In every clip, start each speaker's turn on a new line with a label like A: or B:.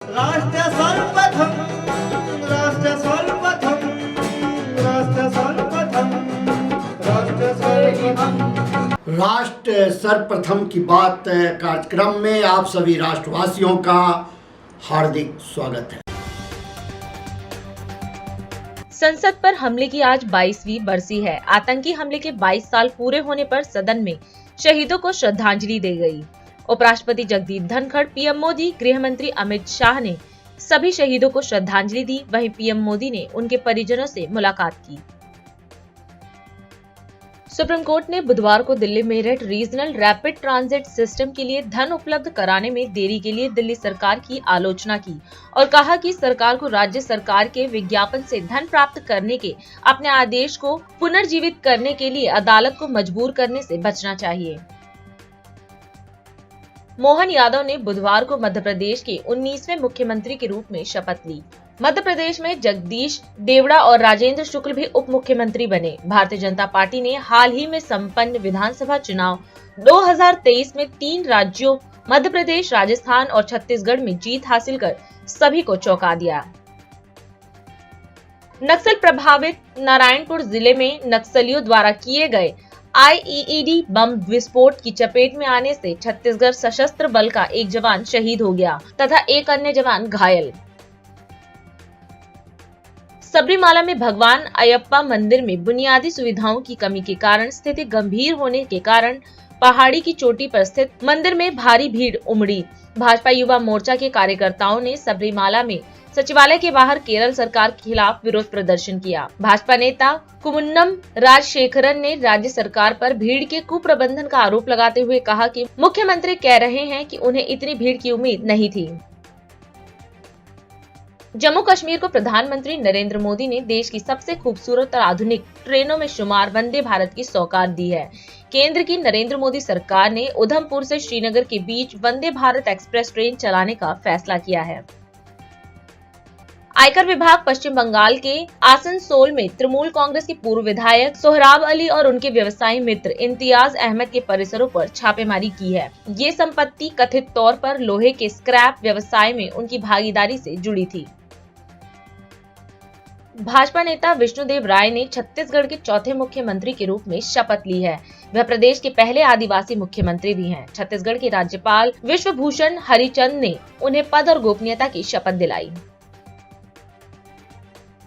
A: राष्ट्र सर्वप्रथम, राष्ट्र सर्वप्रथम, राष्ट्र सर्वप्रथम, राष्ट्र सर्वप्रथम।
B: राष्ट्र सर्वप्रथम की बात कार्यक्रम में आप सभी राष्ट्रवासियों का हार्दिक स्वागत है।
C: संसद पर हमले की आज 22वीं बरसी है। आतंकी हमले के 22 साल पूरे होने पर सदन में शहीदों को श्रद्धांजलि दी गई। उपराष्ट्रपति जगदीप धनखड़, पीएम मोदी, गृह मंत्री अमित शाह ने सभी शहीदों को श्रद्धांजलि दी। वहीं पीएम मोदी ने उनके परिजनों से मुलाकात की। सुप्रीम कोर्ट ने बुधवार को Delhi Meerut regional rapid transit system के लिए धन उपलब्ध कराने में देरी के लिए दिल्ली सरकार की आलोचना की और कहा कि सरकार को राज्य सरकार के विज्ञापन से धन प्राप्त करने के अपने आदेश को पुनर्जीवित करने के लिए अदालत को मजबूर करने से बचना चाहिए। मोहन यादव ने बुधवार को मध्य प्रदेश के 19वें मुख्यमंत्री के रूप में शपथ ली। मध्य प्रदेश में जगदीश देवड़ा और राजेंद्र शुक्ल भी उप मुख्यमंत्री बने। भारतीय जनता पार्टी ने हाल ही में संपन्न विधानसभा चुनाव 2023 में 3 राज्यों मध्य प्रदेश, राजस्थान और छत्तीसगढ़ में जीत हासिल कर सभी को चौंका दिया। नक्सल प्रभावित नारायणपुर जिले में नक्सलियों द्वारा किए गए आईईडी बम विस्फोट की चपेट में आने से छत्तीसगढ़ सशस्त्र बल का एक जवान शहीद हो गया तथा एक अन्य जवान घायल। सबरीमाला में भगवान अयप्पा मंदिर में बुनियादी सुविधाओं की कमी के कारण स्थिति गंभीर होने के कारण पहाड़ी की चोटी पर स्थित मंदिर में भारी भीड़ उमड़ी। भाजपा युवा मोर्चा के कार्यकर्ताओं ने सबरीमाला में सचिवालय के बाहर केरल सरकार के खिलाफ विरोध प्रदर्शन किया। भाजपा नेता कुम्मनम राजशेखरन ने राज्य सरकार पर भीड़ के कुप्रबंधन का आरोप लगाते हुए कहा कि मुख्यमंत्री कह रहे हैं कि उन्हें इतनी भीड़ की उम्मीद नहीं थी। जम्मू कश्मीर को प्रधानमंत्री नरेंद्र मोदी ने देश की सबसे खूबसूरत और आधुनिक ट्रेनों में शुमार वंदे भारत की सौगात दी है। केंद्र की नरेंद्र मोदी सरकार ने उधमपुर से श्रीनगर के बीच वंदे भारत एक्सप्रेस ट्रेन चलाने का फैसला किया है। आयकर विभाग पश्चिम बंगाल के आसनसोल में तृणमूल कांग्रेस के पूर्व विधायक सोहराब अली और उनके व्यवसायी मित्र इम्तियाज अहमद के परिसरों पर छापेमारी की है। ये संपत्ति कथित तौर पर लोहे के स्क्रैप व्यवसाय में उनकी भागीदारी से जुड़ी थी। भाजपा नेता विष्णुदेव राय ने छत्तीसगढ़ के चौथे मुख्यमंत्री के रूप में शपथ ली है। वह प्रदेश के पहले आदिवासी मुख्यमंत्री भी हैं। छत्तीसगढ़ के राज्यपाल विश्वभूषण हरिचंद ने उन्हें पद और गोपनीयता की शपथ दिलाई।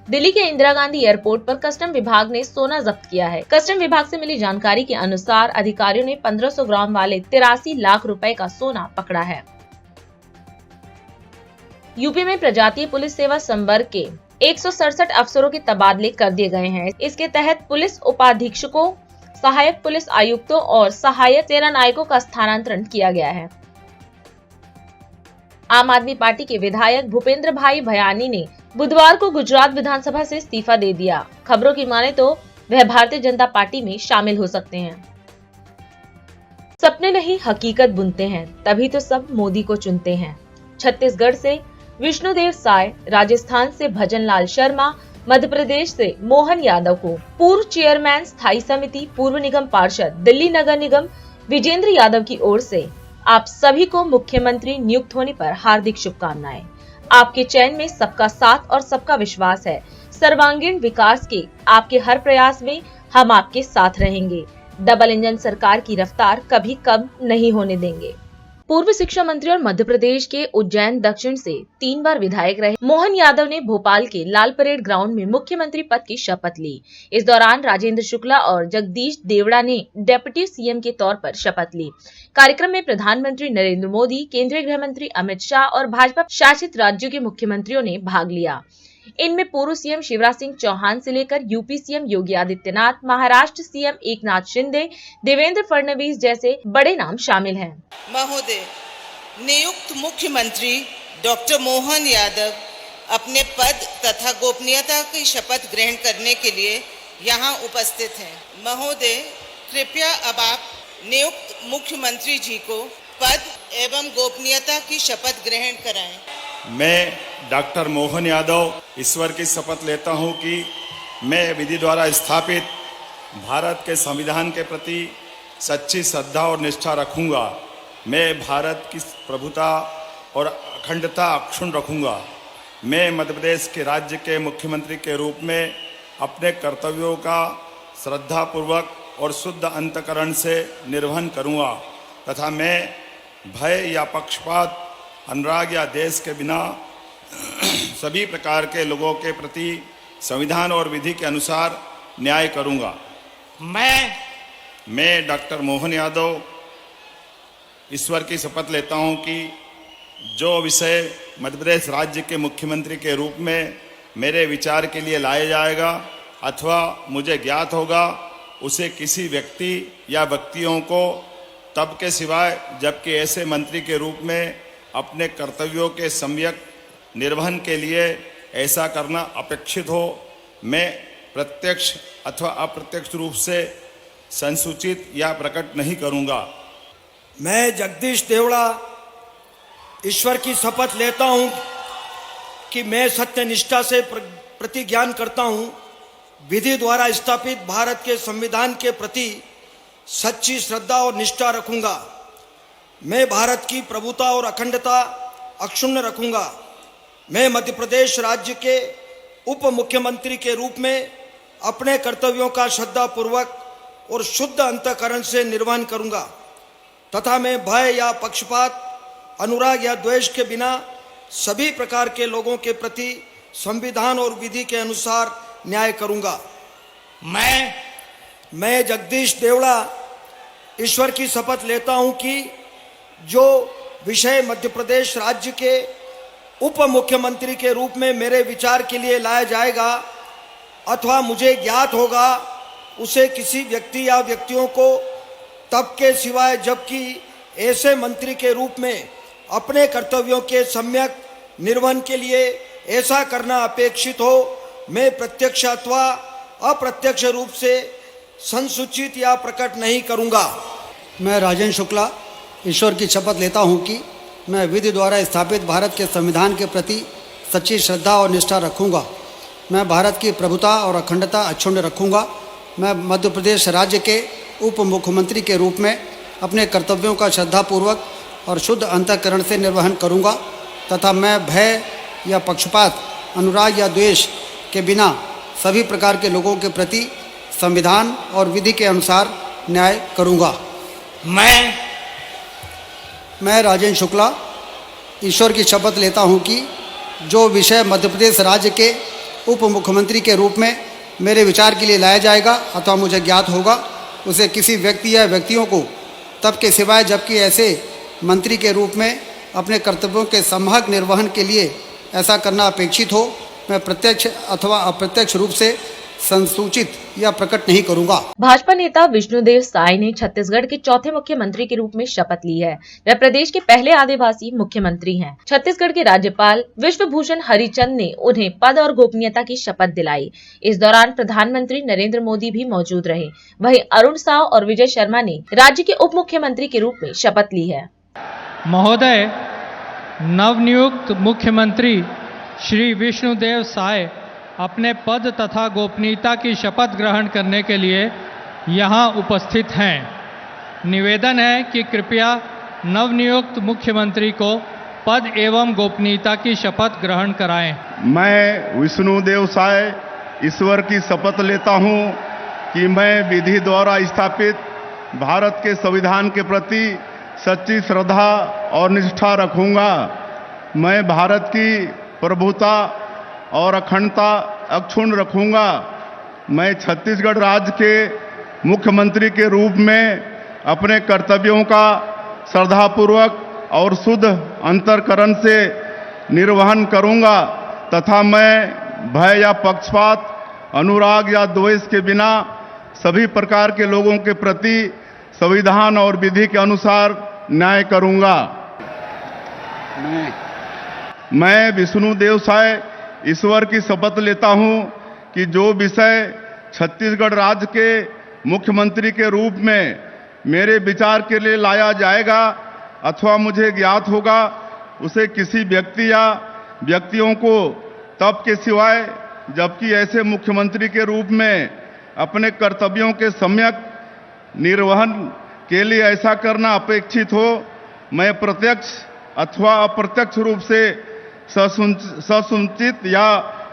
C: दिल्ली के इंदिरा गांधी एयरपोर्ट पर कस्टम विभाग ने सोना जब्त किया है। कस्टम विभाग से मिली जानकारी के अनुसार अधिकारियों ने 1500 ग्राम वाले 83 लाख रुपए का सोना पकड़ा है। यूपी में प्रजातीय पुलिस सेवा संवर्ग के 167 अफसरों के तबादले कर दिए गए हैं। इसके तहत पुलिस उपाधीक्षकों, सहायक पुलिस आयुक्तों और सहायक सेना नायकों का स्थानांतरण किया गया है। आम आदमी पार्टी के विधायक भूपेंद्र भाई भयानी ने बुधवार को गुजरात विधानसभा से इस्तीफा दे दिया। खबरों की माने तो वह भारतीय जनता पार्टी में शामिल हो सकते हैं। सपने नहीं हकीकत बुनते हैं, तभी तो सब मोदी को चुनते हैं। छत्तीसगढ़ से विष्णुदेव साय, राजस्थान से भजनलाल शर्मा, मध्य प्रदेश से मोहन यादव को पूर्व चेयरमैन स्थायी समिति, पूर्व निगम पार्षद, दिल्ली नगर निगम विजेंद्र यादव की ओर से आप सभी को मुख्यमंत्री नियुक्त होने पर हार्दिक शुभकामनाएं। आपके चयन में सबका साथ और सबका विश्वास है। सर्वांगीण विकास के आपके हर प्रयास में हम आपके साथ रहेंगे। डबल इंजन सरकार की रफ्तार कभी कम नहीं होने देंगे। पूर्व शिक्षा मंत्री और मध्य प्रदेश के उज्जैन दक्षिण से 3 बार विधायक रहे मोहन यादव ने भोपाल के लाल परेड ग्राउंड में मुख्यमंत्री पद की शपथ ली। इस दौरान राजेंद्र शुक्ला और जगदीश देवड़ा ने डेप्यूटी सीएम के तौर पर शपथ ली। कार्यक्रम में प्रधानमंत्री नरेंद्र मोदी, केंद्रीय गृह मंत्री अमित शाह और भाजपा शासित राज्यों के मुख्यमंत्रियों ने भाग लिया। इनमें पूर्व सीएम शिवराज सिंह चौहान से लेकर UP CM Yogi Adityanath, Maharashtra CM Eknath Shinde, Devendra Fadnavis जैसे बड़े नाम शामिल हैं।
D: महोदय, नियुक्त मुख्यमंत्री डॉक्टर मोहन यादव अपने पद तथा गोपनीयता की शपथ ग्रहण करने के लिए यहाँ उपस्थित हैं। महोदय, कृपया अब आप नियुक्त मुख्यमंत्री जी को पद एवं गोपनीयता की शपथ ग्रहण कराएं।
E: मैं डॉक्टर मोहन यादव ईश्वर की शपथ लेता हूं कि मैं विधि द्वारा स्थापित भारत के संविधान के प्रति सच्ची श्रद्धा और निष्ठा रखूंगा। मैं भारत की प्रभुता और अखंडता अक्षुण्ण रखूंगा। मैं मध्य प्रदेश के राज्य के मुख्यमंत्री के रूप में अपने कर्तव्यों का श्रद्धापूर्वक और शुद्ध अंतःकरण से निर्वहन करूंगा तथा मैं भय या पक्षपात, अनुराग या द्वेष के बिना सभी प्रकार के लोगों के प्रति संविधान और विधि के अनुसार न्याय करूंगा। मैं डॉक्टर मोहन यादव ईश्वर की शपथ लेता हूं कि जो विषय मध्य प्रदेश राज्य के मुख्यमंत्री के रूप में मेरे विचार के लिए लाया जाएगा अथवा मुझे ज्ञात होगा, उसे किसी व्यक्ति या व्यक्तियों को तब के सिवाय जबकि ऐसे मंत्री के रूप में अपने कर्तव्यों के सम्यक निर्वहन के लिए ऐसा करना अपेक्षित हो, मैं प्रत्यक्ष अथवा अप्रत्यक्ष रूप से संसूचित या प्रकट नहीं करूंगा।
F: मैं जगदीश देवड़ा ईश्वर की शपथ लेता हूं कि मैं सत्यनिष्ठा से प्रतिज्ञान करता हूं, विधि द्वारा स्थापित भारत के संविधान के प्रति सच्ची श्रद्धा और निष्ठा रखूंगा। मैं भारत की प्रभुता और अखंडता अक्षुण्ण रखूंगा। मैं मध्य प्रदेश राज्य के उप मुख्यमंत्री के रूप में अपने कर्तव्यों का श्रद्धापूर्वक और शुद्ध अंतःकरण से निर्वहन करूंगा तथा मैं भय या पक्षपात, अनुराग या द्वेष के बिना सभी प्रकार के लोगों के प्रति संविधान और विधि के अनुसार न्याय करूंगा। मैं जगदीश देवड़ा ईश्वर की शपथ लेता हूं कि जो विषय मध्य प्रदेश राज्य के उप मुख्यमंत्री के रूप में मेरे विचार के लिए लाया जाएगा अथवा मुझे ज्ञात होगा, उसे किसी व्यक्ति या व्यक्तियों को तब के सिवाय जबकि ऐसे मंत्री के रूप में अपने कर्तव्यों के सम्यक निर्वहन के लिए ऐसा करना अपेक्षित हो, मैं प्रत्यक्ष अथवा अप्रत्यक्ष रूप से संसूचित या प्रकट नहीं करूंगा।
G: मैं राजेंद्र शुक्ला ईश्वर की शपथ लेता हूं कि मैं विधि द्वारा स्थापित भारत के संविधान के प्रति सच्ची श्रद्धा और निष्ठा रखूंगा। मैं भारत की प्रभुता और अखंडता अक्षुण्ण रखूंगा। मैं मध्य प्रदेश राज्य के उप मुख्यमंत्री के रूप में अपने कर्तव्यों का श्रद्धापूर्वक और शुद्ध अंतःकरण से निर्वहन करूंगा तथा मैं भय या पक्षपात, अनुराग या द्वेष के बिना सभी प्रकार के लोगों के प्रति संविधान और विधि के अनुसार न्याय करूंगा। मैं राजेंद्र शुक्ला ईश्वर की शपथ लेता हूं कि जो विषय मध्य प्रदेश राज्य के उप मुख्यमंत्री के रूप में मेरे विचार के लिए लाया जाएगा अथवा मुझे ज्ञात होगा, उसे किसी व्यक्ति या व्यक्तियों को तब के सिवाय जबकि ऐसे मंत्री के रूप में अपने कर्तव्यों के सम्यक निर्वहन के लिए ऐसा करना अपेक्षित हो, मैं प्रत्यक्ष अथवा अप्रत्यक्ष रूप से संसूचित या प्रकट नहीं करूंगा।
C: भाजपा नेता विष्णुदेव साय ने छत्तीसगढ़ के चौथे मुख्यमंत्री के रूप में शपथ ली है। वह प्रदेश के पहले आदिवासी मुख्यमंत्री हैं। छत्तीसगढ़ के राज्यपाल विश्वभूषण हरिचंद ने उन्हें पद और गोपनीयता की शपथ दिलाई। इस दौरान प्रधानमंत्री नरेंद्र मोदी भी मौजूद रहे। वहीं अरुण साव और विजय शर्मा ने राज्य के उप मुख्यमंत्री के रूप में शपथ ली है।
H: महोदय, नवनियुक्त मुख्यमंत्री श्री विष्णुदेव साय अपने पद तथा गोपनीयता की शपथ ग्रहण करने के लिए यहाँ उपस्थित हैं। निवेदन है कि कृपया नवनियुक्त मुख्यमंत्री को पद एवं गोपनीयता की शपथ ग्रहण कराएं।
I: मैं विष्णुदेव साय ईश्वर की शपथ लेता हूँ कि मैं विधि द्वारा स्थापित भारत के संविधान के प्रति सच्ची श्रद्धा और निष्ठा रखूँगा। मैं भारत की प्रभुता और अखंडता अक्षुण्ण रखूंगा। मैं छत्तीसगढ़ राज्य के मुख्यमंत्री के रूप में अपने कर्तव्यों का श्रद्धापूर्वक और शुद्ध अंतःकरण से निर्वहन करूंगा तथा मैं भय या पक्षपात, अनुराग या द्वेष के बिना सभी प्रकार के लोगों के प्रति संविधान और विधि के अनुसार न्याय करूंगा। मैं विष्णुदेव साय ईश्वर की शपथ लेता हूं कि जो विषय छत्तीसगढ़ राज्य के मुख्यमंत्री के रूप में मेरे विचार के लिए लाया जाएगा अथवा मुझे ज्ञात होगा, उसे किसी व्यक्ति या व्यक्तियों को तब के सिवाय जबकि ऐसे मुख्यमंत्री के रूप में अपने कर्तव्यों के सम्यक निर्वहन के लिए ऐसा करना अपेक्षित हो, मैं प्रत्यक्ष अथवा अप्रत्यक्ष रूप से ससुचित या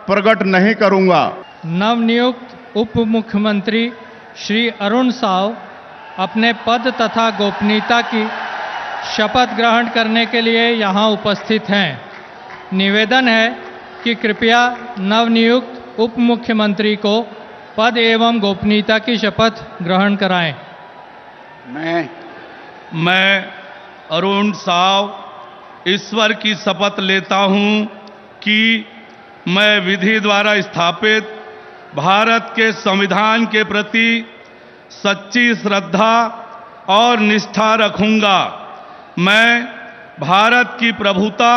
I: प्रकट नहीं करूंगा।
H: नवनियुक्त उप मुख्यमंत्री श्री अरुण साव अपने पद तथा गोपनीयता की शपथ ग्रहण करने के लिए यहाँ उपस्थित हैं। निवेदन है कि कृपया नवनियुक्त उप मुख्यमंत्री को पद एवं गोपनीयता की शपथ ग्रहण कराएं।
J: मैं अरुण साव ईश्वर की शपथ लेता हूं कि मैं विधि द्वारा स्थापित भारत के संविधान के प्रति सच्ची श्रद्धा और निष्ठा रखूंगा। मैं भारत की प्रभुता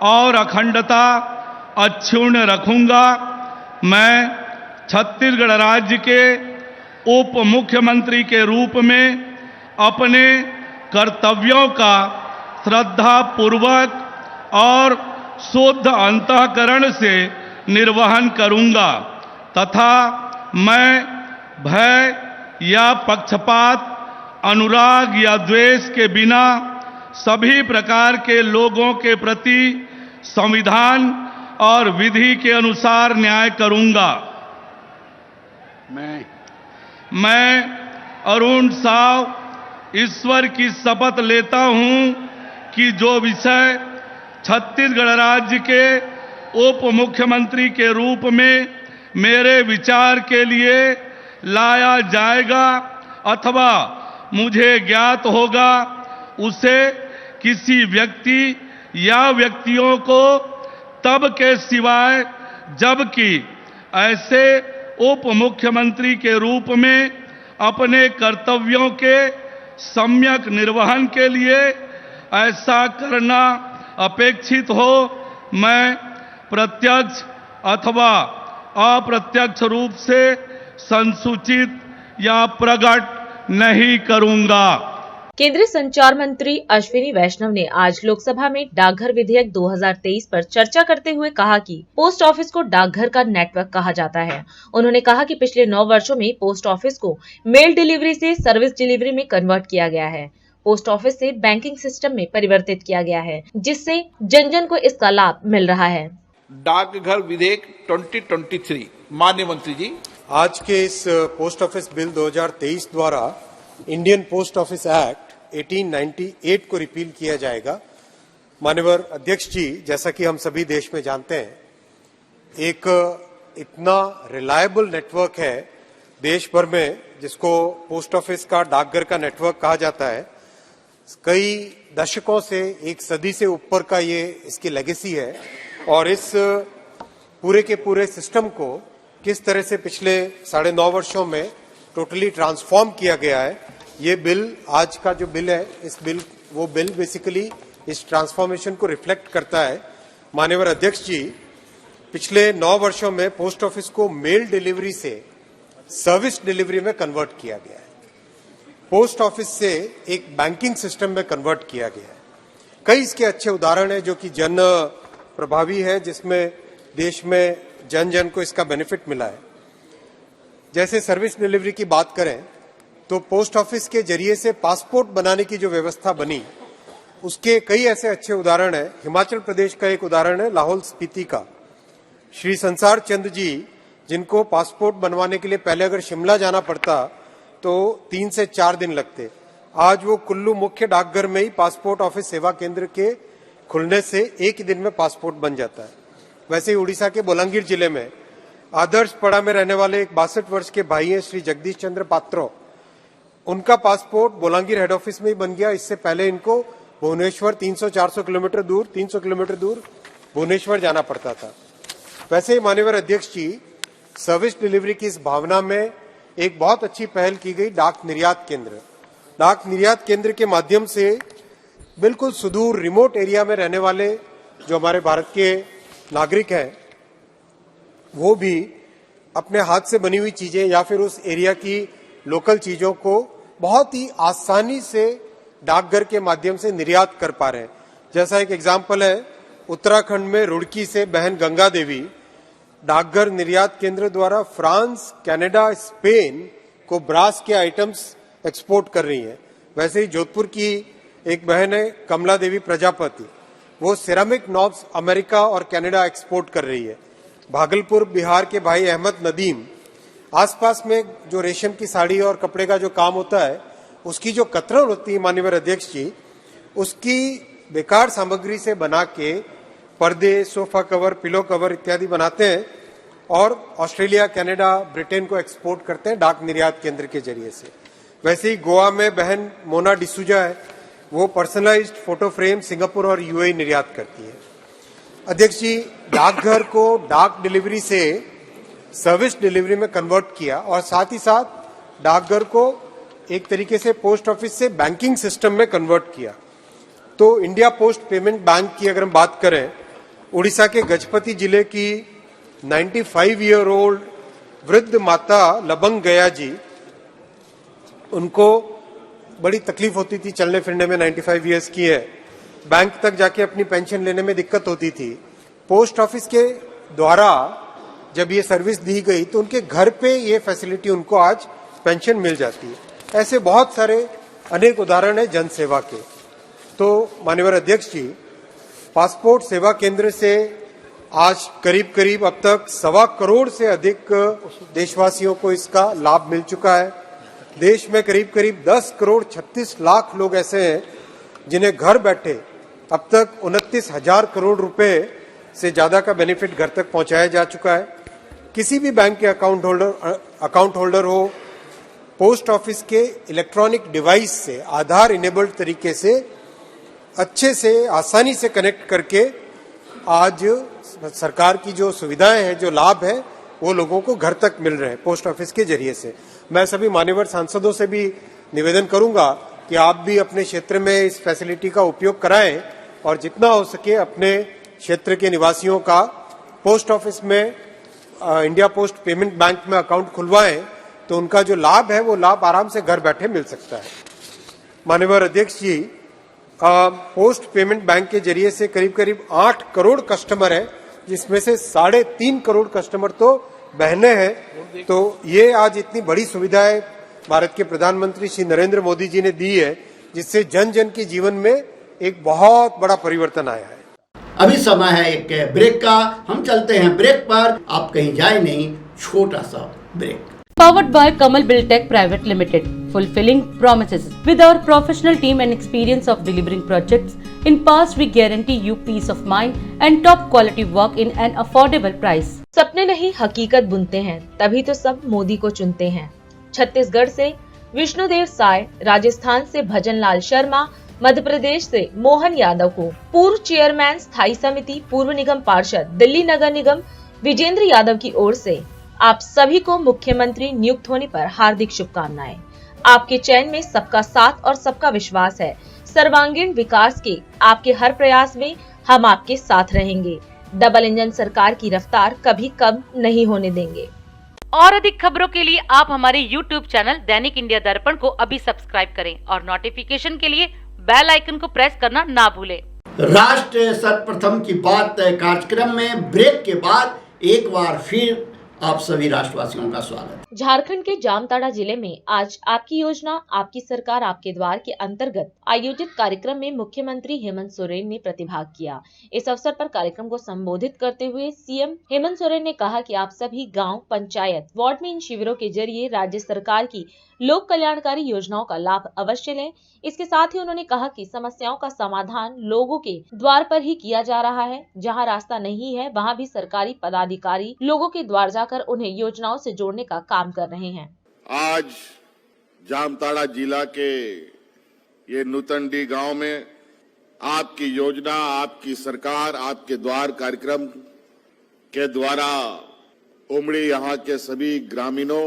J: और अखंडता अक्षुण्ण रखूंगा। मैं छत्तीसगढ़ राज्य के उप मुख्यमंत्री के रूप में अपने कर्तव्यों का श्रद्धा पूर्वक और शुद्ध अंतःकरण से निर्वहन करूंगा तथा मैं भय या पक्षपात, अनुराग या द्वेष के बिना सभी प्रकार के लोगों के प्रति संविधान और विधि के अनुसार न्याय करूंगा। मैं अरुण साव ईश्वर की शपथ लेता हूं कि जो विषय छत्तीसगढ़ राज्य के उप मुख्यमंत्री के रूप में मेरे विचार के लिए लाया जाएगा अथवा मुझे ज्ञात होगा, उसे किसी व्यक्ति या व्यक्तियों को तब के सिवाय जबकि ऐसे उप मुख्यमंत्री के रूप में अपने कर्तव्यों के सम्यक निर्वहन के लिए ऐसा करना अपेक्षित हो, मैं प्रत्यक्ष अथवा अप्रत्यक्ष रूप से संसूचित या प्रकट नहीं करूंगा।
C: केंद्रीय संचार मंत्री अश्विनी वैष्णव ने आज लोकसभा में डाकघर विधेयक 2023 पर चर्चा करते हुए कहा कि पोस्ट ऑफिस को डाकघर का नेटवर्क कहा जाता है। उन्होंने कहा कि पिछले 9 वर्षों में पोस्ट ऑफिस को मेल डिलीवरी से सर्विस डिलीवरी में कन्वर्ट किया गया है। पोस्ट ऑफिस से बैंकिंग सिस्टम में परिवर्तित किया गया है, जिससे जन जन को इसका लाभ मिल रहा है।
K: डाकघर विधेयक 2023, माननीय मंत्री जी,
L: आज के इस पोस्ट ऑफिस बिल 2023 द्वारा इंडियन पोस्ट ऑफिस एक्ट 1898 को रिपील किया जाएगा। माननीय अध्यक्ष जी, जैसा कि हम सभी देश में जानते हैं, एक इतना रिलायबल नेटवर्क है देश भर में जिसको पोस्ट ऑफिस का डाकघर का नेटवर्क कहा जाता है। कई दशकों से, एक सदी से ऊपर का ये इसकी लेगेसी है और इस पूरे के पूरे सिस्टम को किस तरह से पिछले 9.5 वर्षों में टोटली ट्रांसफॉर्म किया गया है, ये बिल, आज का जो बिल है, इस बिल वो बिल बेसिकली इस ट्रांसफॉर्मेशन को रिफ्लेक्ट करता है। माननीय अध्यक्ष जी, पिछले 9 वर्षों में पोस्ट ऑफिस को मेल डिलीवरी से सर्विस डिलीवरी में कन्वर्ट किया गया है। पोस्ट ऑफिस से एक बैंकिंग सिस्टम में कन्वर्ट किया गया है। कई इसके अच्छे उदाहरण हैं जो कि जन प्रभावी है, जिसमें देश में जन जन को इसका बेनिफिट मिला है। जैसे सर्विस डिलीवरी की बात करें तो पोस्ट ऑफिस के जरिए से पासपोर्ट बनाने की जो व्यवस्था बनी, उसके कई ऐसे अच्छे उदाहरण हैं। हिमाचल प्रदेश का एक उदाहरण है लाहौल स्पीति का। श्री संसार चंद जी, जिनको पासपोर्ट बनवाने के लिए पहले अगर शिमला जाना पड़ता तो 3 से 4 दिन लगते, आज वो कुल्लू मुख्य डाकघर में ही पासपोर्ट ऑफिस सेवा केंद्र के खुलने से एक ही दिन में पासपोर्ट बन जाता है। वैसे ही उड़ीसा के बोलांगीर जिले में आदर्शपड़ा में रहने वाले एक 62 वर्ष के भाई हैं श्री जगदीश चंद्र पात्रो, उनका पासपोर्ट बोलांगीर हेड ऑफिस में ही बन गया। इससे पहले इनको भुवनेश्वर 300-400 किलोमीटर दूर, 300 किलोमीटर दूर भुवनेश्वर जाना पड़ता था। वैसे ही माननीय अध्यक्ष जी, सर्विस डिलीवरी की इस भावना में एक बहुत अच्छी पहल की गई डाक निर्यात केंद्र। डाक निर्यात केंद्र के माध्यम से बिल्कुल सुदूर रिमोट एरिया में रहने वाले जो हमारे भारत के नागरिक हैं, वो भी अपने हाथ से बनी हुई चीजें या फिर उस एरिया की लोकल चीजों को बहुत ही आसानी से डाकघर के माध्यम से निर्यात कर पा रहे हैं। जैसा एक एग्जाम्पल है, उत्तराखंड में रुड़की से बहन गंगा देवी डाकघर निर्यात केंद्र द्वारा फ्रांस, कनाडा, स्पेन को ब्रास के आइटम्स एक्सपोर्ट कर रही हैं। वैसे ही जोधपुर की एक बहन है कमला देवी प्रजापति, वो सिरामिक नॉब्स अमेरिका और कनाडा एक्सपोर्ट कर रही है। भागलपुर बिहार के भाई अहमद नदीम, आसपास में जो रेशम की साड़ी और कपड़े का जो काम होता है उसकी जो कतरन होती है माननीय अध्यक्ष जी, उसकी बेकार सामग्री से बना के पर्दे, सोफा कवर, पिलो कवर इत्यादि बनाते हैं और ऑस्ट्रेलिया, कनाडा, ब्रिटेन को एक्सपोर्ट करते हैं डाक निर्यात केंद्र के जरिए से। वैसे ही गोवा में बहन मोना डिसूजा है, वो पर्सनलाइज्ड फोटो फ्रेम सिंगापुर और यूएई निर्यात करती है। अध्यक्ष जी, डाकघर को डाक डिलीवरी से सर्विस डिलीवरी में कन्वर्ट किया और साथ ही साथ डाकघर को एक तरीके से पोस्ट ऑफिस से बैंकिंग सिस्टम में कन्वर्ट किया। तो इंडिया पोस्ट पेमेंट बैंक की अगर हम बात करें, उड़ीसा के गजपति जिले की 95 ईयर ओल्ड वृद्ध माता लबंग गया जी, उनको बड़ी तकलीफ होती थी चलने फिरने में, 95 ईयर्स की है, बैंक तक जाके अपनी पेंशन लेने में दिक्कत होती थी। पोस्ट ऑफिस के द्वारा जब ये सर्विस दी गई तो उनके घर पे ये फैसिलिटी उनको आज पेंशन मिल जाती है। ऐसे बहुत सारे अनेक उदाहरण है जन सेवा के। तो माननीय अध्यक्ष जी, पासपोर्ट सेवा केंद्र से आज करीब करीब अब तक 1.25 करोड़ से अधिक देशवासियों को इसका लाभ मिल चुका है। देश में करीब करीब 10 करोड़ 36 लाख लोग ऐसे हैं जिन्हें घर बैठे अब तक 29,000 करोड़ रुपए से ज्यादा का बेनिफिट घर तक पहुंचाया जा चुका है। किसी भी बैंक के अकाउंट होल्डर हो, पोस्ट ऑफिस के इलेक्ट्रॉनिक डिवाइस से आधार इनेबल्ड तरीके से अच्छे से आसानी से कनेक्ट करके आज सरकार की जो सुविधाएं हैं, जो लाभ है, वो लोगों को घर तक मिल रहे हैं पोस्ट ऑफिस के जरिए से। मैं सभी मान्यवर सांसदों से भी निवेदन करूंगा कि आप भी अपने क्षेत्र में इस फैसिलिटी का उपयोग कराएं और जितना हो सके अपने क्षेत्र के निवासियों का पोस्ट ऑफिस में इंडिया पोस्ट पेमेंट बैंक में अकाउंट खुलवाएं, तो उनका जो लाभ है वो लाभ आराम से घर बैठे मिल सकता है। माननीय अध्यक्ष जी, पोस्ट पेमेंट बैंक के जरिए से करीब करीब 8 करोड़ कस्टमर हैं, जिसमें से 3.5 करोड़ कस्टमर तो बहनें हैं। तो ये आज इतनी बड़ी सुविधाएं भारत के प्रधानमंत्री श्री नरेंद्र मोदी जी ने दी है, जिससे जन जन के जीवन में एक बहुत बड़ा परिवर्तन आया है।
B: अभी समय है एक ब्रेक का, हम चलते हैं ब्रेक पर, आप कहीं जाए नहीं, छोटा सा break.
M: Powered by Kamal Buildtech Private Limited, fulfilling promises. With our professional team and experience of delivering projects, in past we guarantee you peace of mind and top quality work in an affordable price.
C: सपने नहीं हकीकत बुनते हैं, तभी तो सब मोदी को चुनते हैं। छत्तीसगढ़ से विष्णुदेव साय, राजस्थान से भजन लाल शर्मा, मध्य प्रदेश से मोहन यादव को पूर्व चेयरमैन स्थायी समिति, पूर्व निगम पार्षद, दिल्ली नगर निगम विजेंद्र यादव की ओर से आप सभी को मुख्यमंत्री नियुक्त होने पर हार्दिक शुभकामनाएं। आपके चयन में सबका साथ और सबका विश्वास है। सर्वांगीण विकास के आपके हर प्रयास में हम आपके साथ रहेंगे। डबल इंजन सरकार की रफ्तार कभी कम नहीं होने देंगे।
M: और अधिक खबरों के लिए आप हमारे YouTube चैनल दैनिक इंडिया दर्पण को अभी सब्सक्राइब करें और नोटिफिकेशन के लिए बेल आइकन को प्रेस करना ना भूलें।
B: राष्ट्र सर्वप्रथम की बात कार्यक्रम में ब्रेक के बाद एक बार फिर आप सभी राष्ट्रवासियों का स्वागत।
C: झारखंड के जामताड़ा जिले में आज आपकी योजना आपकी सरकार आपके द्वार के अंतर्गत आयोजित कार्यक्रम में मुख्यमंत्री हेमंत सोरेन ने प्रतिभाग किया। इस अवसर पर कार्यक्रम को संबोधित करते हुए सीएम हेमंत सोरेन ने कहा कि आप सभी गांव, पंचायत, वार्ड में इन शिविरों के जरिए राज्य सरकार की लोक कल्याणकारी योजनाओं का लाभ अवश्य लें। इसके साथ ही उन्होंने कहा कि समस्याओं का समाधान लोगों के द्वार पर ही किया जा रहा है। जहां रास्ता नहीं है वहां भी सरकारी पदाधिकारी लोगों के द्वार जाकर उन्हें योजनाओं से जोड़ने का काम कर रहे हैं।
N: आज जामताड़ा जिला के ये नूतनडी गांव में आपकी योजना आपकी सरकार आपके द्वार कार्यक्रम के द्वारा उमड़ी यहाँ के सभी ग्रामीणों,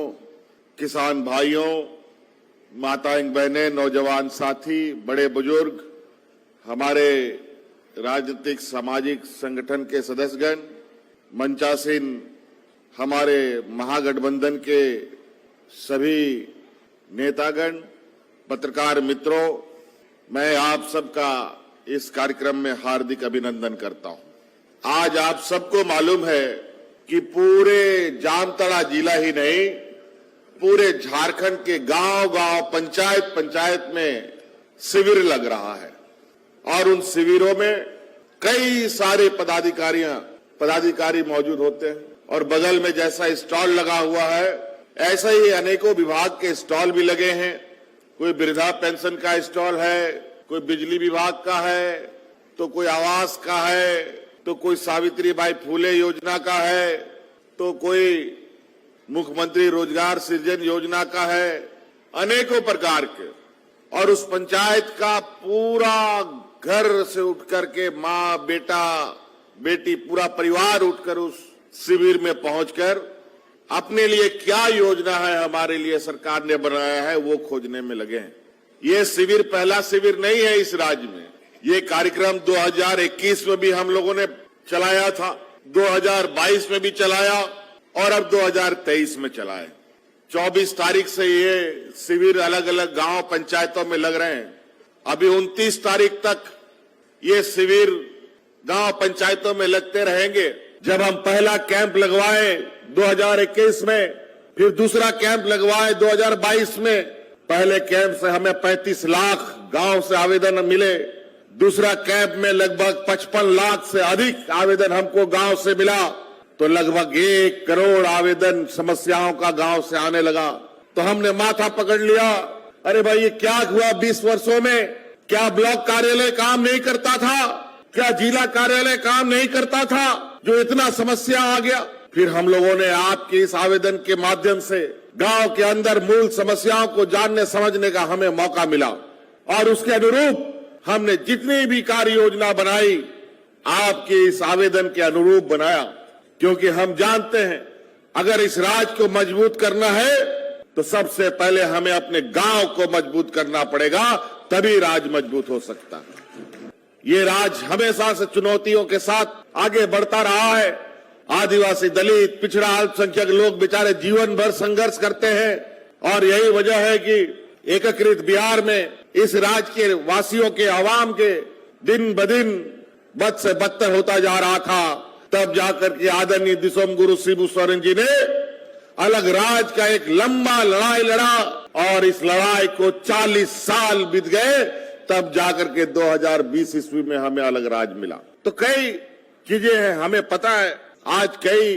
N: किसान भाइयों, माताएं बहनें, नौजवान साथी, बड़े बुजुर्ग, हमारे राजनीतिक सामाजिक संगठन के सदस्यगण, मंचासीन हमारे महागठबंधन के सभी नेतागण, पत्रकार मित्रों, मैं आप सबका इस कार्यक्रम में हार्दिक अभिनंदन करता हूं। आज आप सबको मालूम है कि पूरे जामताड़ा जिला ही नहीं, पूरे झारखंड के गांव-गांव, पंचायत-पंचायत में शिविर लग रहा है और उन शिविरों में कई सारे पदाधिकारी मौजूद होते हैं और बगल में जैसा स्टॉल लगा हुआ है ऐसा ही अनेकों विभाग के स्टॉल भी लगे हैं। कोई वृद्धा पेंशन का स्टॉल है, कोई बिजली विभाग का है, तो कोई आवास का है, तो कोई सावित्रीबाई फूले योजना का है, तो कोई मुख्यमंत्री रोजगार सृजन योजना का है, अनेकों प्रकार के। और उस पंचायत का पूरा घर से उठकर के माँ, बेटा, बेटी, पूरा परिवार उठकर उस शिविर में पहुंचकर अपने लिए क्या योजना है हमारे लिए सरकार ने बनाया है वो खोजने में लगे हैं। ये शिविर पहला शिविर नहीं है इस राज्य में। ये कार्यक्रम 2021 में भी हम लोगों ने चलाया था, 2022 में भी चलाया और अब 2023 में चलाए। 24 तारीख से ये शिविर अलग अलग गांव पंचायतों में लग रहे हैं। अभी 29 तारीख तक ये शिविर गांव पंचायतों में लगते रहेंगे। जब हम पहला कैंप लगवाए 2021 में, फिर दूसरा कैंप लगवाए 2022 में। पहले कैंप से हमें 35 लाख गांव से आवेदन मिले, दूसरा कैंप में लगभग 55 लाख से अधिक आवेदन हमको गांव से मिला, तो लगभग 1 करोड़ आवेदन समस्याओं का गांव से आने लगा। तो हमने माथा पकड़ लिया, अरे भाई ये क्या हुआ 20 वर्षों में? क्या ब्लॉक कार्यालय काम नहीं करता था? क्या जिला कार्यालय काम नहीं करता था जो इतना समस्या आ गया? फिर हम लोगों ने आपके इस आवेदन के माध्यम से गांव के अंदर मूल समस्याओं को जानने समझने का हमें मौका मिला और उसके अनुरूप हमने जितनी भी कार्य योजना बनाई आपके इस आवेदन के अनुरूप बनाया, क्योंकि हम जानते हैं अगर इस राज्य को मजबूत करना है तो सबसे पहले हमें अपने गांव को मजबूत करना पड़ेगा, तभी राज्य मजबूत हो सकता है। ये राज्य हमेशा से चुनौतियों के साथ आगे बढ़ता रहा है। आदिवासी, दलित, पिछड़ा, अल्पसंख्यक लोग बेचारे जीवन भर संघर्ष करते हैं और यही वजह है कि एकीकृत बिहार में इस राज्य के वासियों के, आवाम के दिन ब दिन बद से बदतर होता जा रहा था। तब जाकर के आदरणीय दिसोम गुरु शिबू सोरेन जी ने अलग राज्य का एक लंबा लड़ाई लड़ा और इस लड़ाई को 40 साल बीत गए, तब जाकर के 2020 ईस्वी में हमें अलग राज्य मिला। तो कई चीजें हैं, हमें पता है आज कई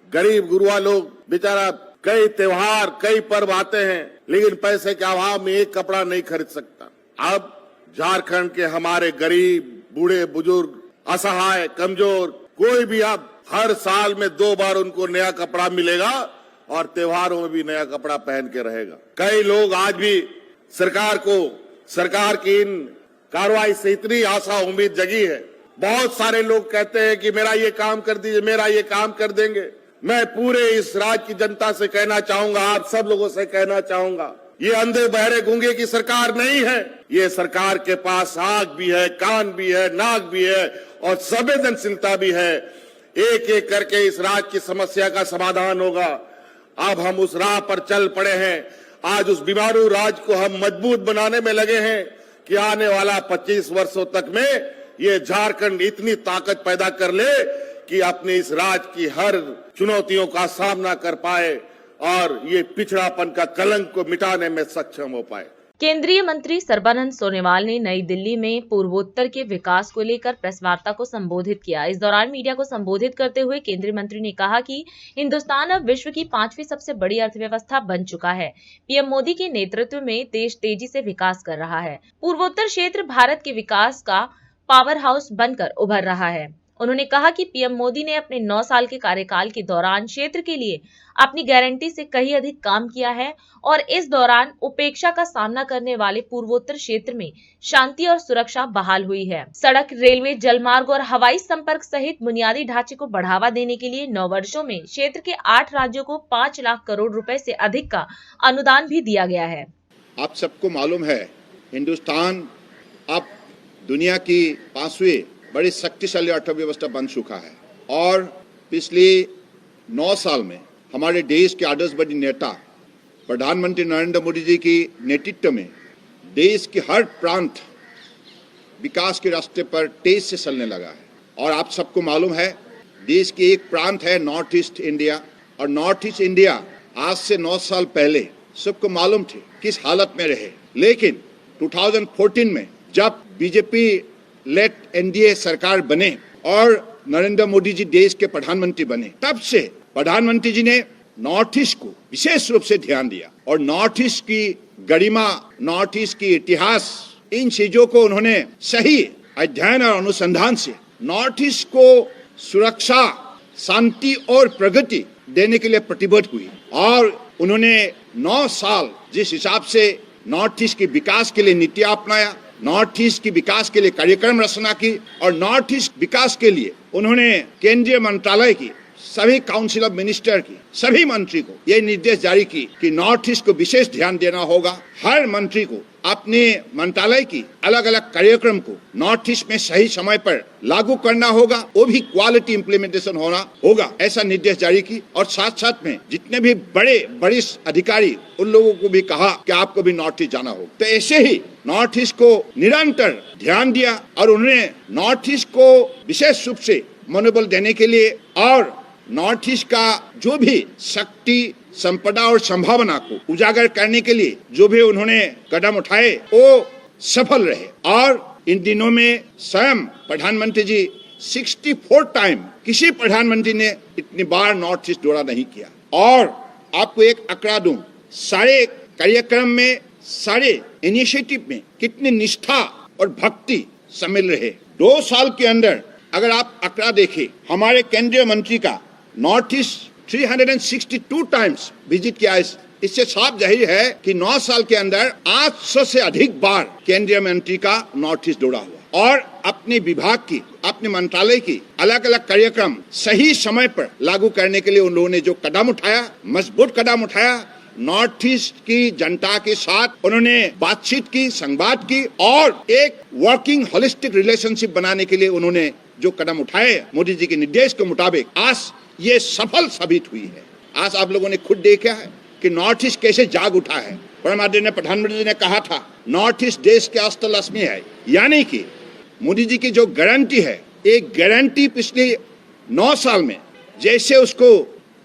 N: गरीब गुरुआ लोग बेचारा कई त्योहार, कई पर्व आते हैं लेकिन पैसे के अभाव में एक कपड़ा नहीं खरीद सकता। अब झारखंड के हमारे गरीब, बूढ़े, बुजुर्ग, असहाय, कमजोर कोई भी अब हर साल में 2 बार उनको नया कपड़ा मिलेगा और त्योहारों में भी नया कपड़ा पहन के रहेगा। कई लोग आज भी सरकार की इन कार्रवाई से इतनी आशा उम्मीद जगी है। बहुत सारे लोग कहते हैं कि मेरा ये काम कर दीजिए, मेरा ये काम कर देंगे। मैं पूरे इस राज्य की जनता से कहना चाहूंगा, आप सब लोगों से कहना चाहूंगा, ये अंधे बहरे गूंगे की सरकार नहीं है। ये सरकार के पास आंख भी है, कान भी है, नाक भी है और संवेदनशीलता भी है। एक एक करके इस राज्य की समस्या का समाधान होगा। अब हम उस राह पर चल पड़े हैं। आज उस बीमारू राज्य को हम मजबूत बनाने में लगे हैं कि आने वाला 25 वर्षों तक में ये झारखंड इतनी ताकत पैदा कर ले कि अपने इस राज्य की हर चुनौतियों का सामना कर पाए और ये पिछड़ापन का कलंक को मिटाने में सक्षम हो पाए।
C: केंद्रीय मंत्री सर्बानंद सोनोवाल ने नई दिल्ली में पूर्वोत्तर के विकास को लेकर प्रेस वार्ता को संबोधित किया। इस दौरान मीडिया को संबोधित करते हुए केंद्रीय मंत्री ने कहा कि हिंदुस्तान अब विश्व की 5वीं सबसे बड़ी अर्थव्यवस्था बन चुका है। पीएम मोदी के नेतृत्व में देश तेजी से विकास कर रहा है। पूर्वोत्तर क्षेत्र भारत के विकास का पावर हाउस बनकर उभर रहा है। उन्होंने कहा कि पीएम मोदी ने अपने 9 साल के कार्यकाल के दौरान क्षेत्र के लिए अपनी गारंटी से कहीं अधिक काम किया है और इस दौरान उपेक्षा का सामना करने वाले पूर्वोत्तर क्षेत्र में शांति और सुरक्षा बहाल हुई है। सड़क, रेलवे, जलमार्ग और हवाई संपर्क सहित बुनियादी ढांचे को बढ़ावा देने के लिए 9 वर्षों में क्षेत्र के 8 राज्यों को 5 लाख करोड़ रुपए से अधिक का अनुदान भी दिया गया है।
O: आप सबको मालूम है हिंदुस्तान अब दुनिया की 5वीं बड़ी शक्तिशाली अर्थव्यवस्था बन चुका है और पिछले 9 साल में हमारे देश के आदर्शवादी नेता प्रधानमंत्री नरेंद्र मोदी जी की नेतृत्व में देश के हर प्रांत विकास के रास्ते पर तेज से चलने लगा है। और आप सबको मालूम है देश के एक प्रांत है नॉर्थ ईस्ट इंडिया, और नॉर्थ ईस्ट इंडिया आज से 9 साल पहले सबको मालूम थे किस हालत में रहे, लेकिन 2014 में जब बीजेपी लेड एनडीए सरकार बने और नरेंद्र मोदी जी देश के प्रधानमंत्री बने, तब से प्रधानमंत्री जी ने नॉर्थ ईस्ट को विशेष रूप से ध्यान दिया और नॉर्थ ईस्ट की गरिमा, नॉर्थ ईस्ट की इतिहास, इन चीजों को उन्होंने सही अध्ययन और अनुसंधान से नॉर्थ ईस्ट को सुरक्षा, शांति और प्रगति देने के लिए प्रतिबद्ध हुई। और उन्होंने 9 साल जिस हिसाब से नॉर्थ ईस्ट के विकास के लिए नीतियां अपनाया, नॉर्थ ईस्ट की विकास के लिए कार्यक्रम रचना की और नॉर्थ ईस्ट विकास के लिए उन्होंने केंद्रीय मंत्रालय की, सभी काउंसिल ऑफ मिनिस्टर की, सभी मंत्री को ये निर्देश जारी की कि नॉर्थ ईस्ट को विशेष ध्यान देना होगा। हर मंत्री को अपने मंत्रालय की अलग अलग कार्यक्रम को नॉर्थ ईस्ट में सही समय पर लागू करना होगा, वो भी क्वालिटी इम्प्लीमेंटेशन होना होगा, ऐसा निर्देश जारी की। और साथ साथ में जितने भी बड़े वरिष्ठ अधिकारी उन लोगों को भी कहा कि आपको भी नॉर्थ ईस्ट जाना होगा। तो ऐसे ही नॉर्थ ईस्ट को निरंतर ध्यान दिया और उन्होंने नॉर्थ ईस्ट को विशेष रूप से मनोबल देने के लिए और नॉर्थ ईस्ट का जो भी शक्ति, संपदा और संभावना को उजागर करने के लिए जो भी उन्होंने कदम उठाए वो सफल रहे। और इन दिनों में स्वयं प्रधानमंत्री जी 64 टाइम, किसी प्रधानमंत्री ने इतनी बार नॉर्थ ईस्ट दौरा नहीं किया। और आपको एक आंकड़ा दूं, सारे कार्यक्रम में, सारे इनिशिएटिव में कितनी निष्ठा और भक्ति शामिल रहे। 2 साल के अंदर अगर आप आंकड़ा देखें, हमारे केंद्रीय मंत्री का नॉर्थ ईस्ट 362 टाइम्स विजिट किया। इससे साफ जाहिर है कि 9 साल के अंदर 800 से अधिक बार केंद्रीय मंत्री का नॉर्थ ईस्ट दौरा हुआ और अपने विभाग की, अपने मंत्रालय की अलग अलग कार्यक्रम सही समय पर लागू करने के लिए उन लोगों ने जो कदम उठाया, मजबूत कदम उठाया, नॉर्थ ईस्ट की जनता के साथ उन्होंने बातचीत की, संवाद की और एक वर्किंग होलिस्टिक रिलेशनशिप बनाने के लिए उन्होंने जो कदम उठाए मोदी जी के निर्देश के मुताबिक, आज ये सफल साबित हुई है। आज आप लोगों ने खुद देखा है कि नॉर्थ ईस्ट कैसे जाग उठा है। प्रधानमंत्री जी ने कहा था नॉर्थ ईस्ट देश के अष्टल लक्ष्मी है, यानी कि मोदी जी की जो गारंटी है, एक गारंटी पिछले 9 साल में जैसे उसको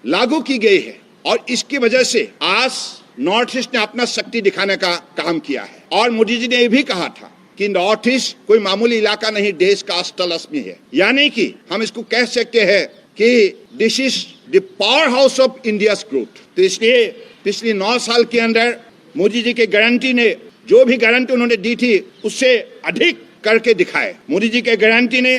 O: लागू की गई है और इसकी वजह से आज नॉर्थ ईस्ट ने अपना शक्ति दिखाने का काम किया है। और मोदी जी ने ये भी कहा था कि नॉर्थ ईस्ट कोई मामूली इलाका नहीं, देश का अष्टल लक्ष्मी है, यानी कि हम इसको कह सकते हैं कि this is the power house of India's growth. तो इसलिए पिछले 9 साल के अंदर मोदी जी के गारंटी ने जो भी गारंटी उन्होंने दी थी उससे अधिक करके दिखाए। मोदी जी के गारंटी ने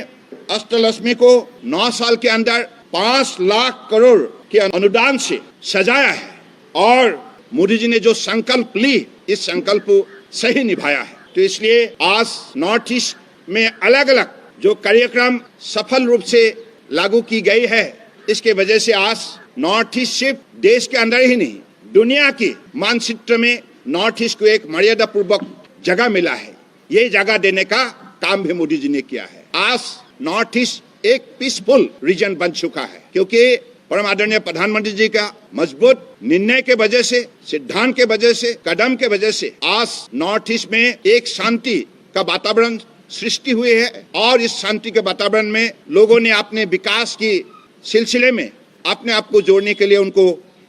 O: अष्टलक्ष्मी को 9 साल के अंदर 5 लाख करोड़ के अनुदान से सजाया है और मोदी जी ने जो संकल्प ली, इस संकल्प को सही निभाया है। तो इसलिए आज नॉर्थ ईस्ट में अलग अलग जो कार्यक्रम सफल रूप से लागू की गई है, इसके वजह से आज नॉर्थ ईस्ट सिर्फ देश के अंदर ही नहीं, दुनिया की मानचित्र में नॉर्थ ईस्ट को एक मर्यादा पूर्वक जगह मिला है। ये जगह देने का काम भी मोदी जी ने किया है। आज नॉर्थ ईस्ट एक पीसफुल रीजन बन चुका है क्योंकि परम आदरणीय प्रधानमंत्री जी का मजबूत निर्णय के वजह से, सिद्धांत के वजह से, कदम के वजह से आज नॉर्थ ईस्ट में एक शांति का वातावरण सृष्टि हुई है और इस शांति के वातावरण में लोगों ने अपने विकास की सिलसिले में अपने आप को जोड़ने के लिए उनको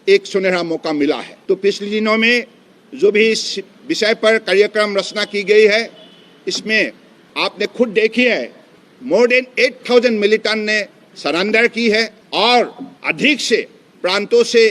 O: एक सुनहरा मौका मिला है। तो पिछले दिनों में जो भी इस विषय पर कार्यक्रम रचना की गई है, इसमें आपने खुद देखी है मोर देन 8,000 मिलिटेंट ने सरेंडर की है और अधिक से प्रांतों से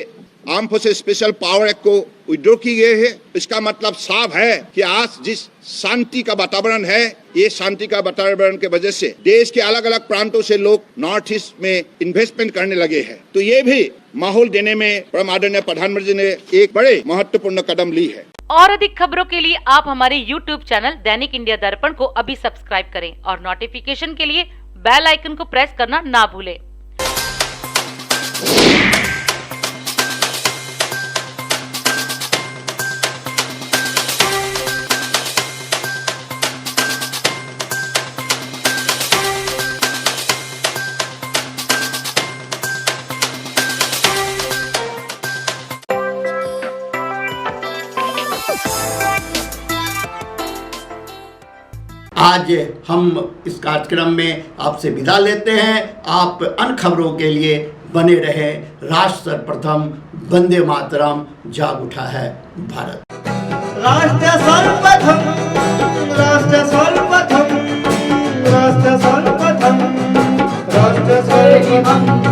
O: arm forces special power act को विड्रॉ की गई है। इसका मतलब साफ है कि आज जिस शांति का वातावरण है, ये शांति का वातावरण के वजह से देश के अलग अलग प्रांतों से लोग नॉर्थ ईस्ट में इन्वेस्टमेंट करने लगे हैं। तो ये भी माहौल देने में परम आदरणीय प्रधानमंत्री ने एक बड़े महत्वपूर्ण कदम ली है।
M: और अधिक खबरों के लिए आप हमारे YouTube चैनल दैनिक इंडिया दर्पण को अभी सब्सक्राइब करें और नोटिफिकेशन के लिए बेल आइकन को प्रेस करना ना भूलें।
B: आज हम इस कार्यक्रम में आपसे विदा लेते हैं। आप अन्य खबरों के लिए बने रहे। राष्ट्र सर्वप्रथम, वंदे मातरम, जाग उठा है भारत।
A: राष्ट्र सर्वप्रथम, राष्ट्र सर्वप्रथम, राष्ट्र सर्वप्रथम, राष्ट्र सर्वप्रथम।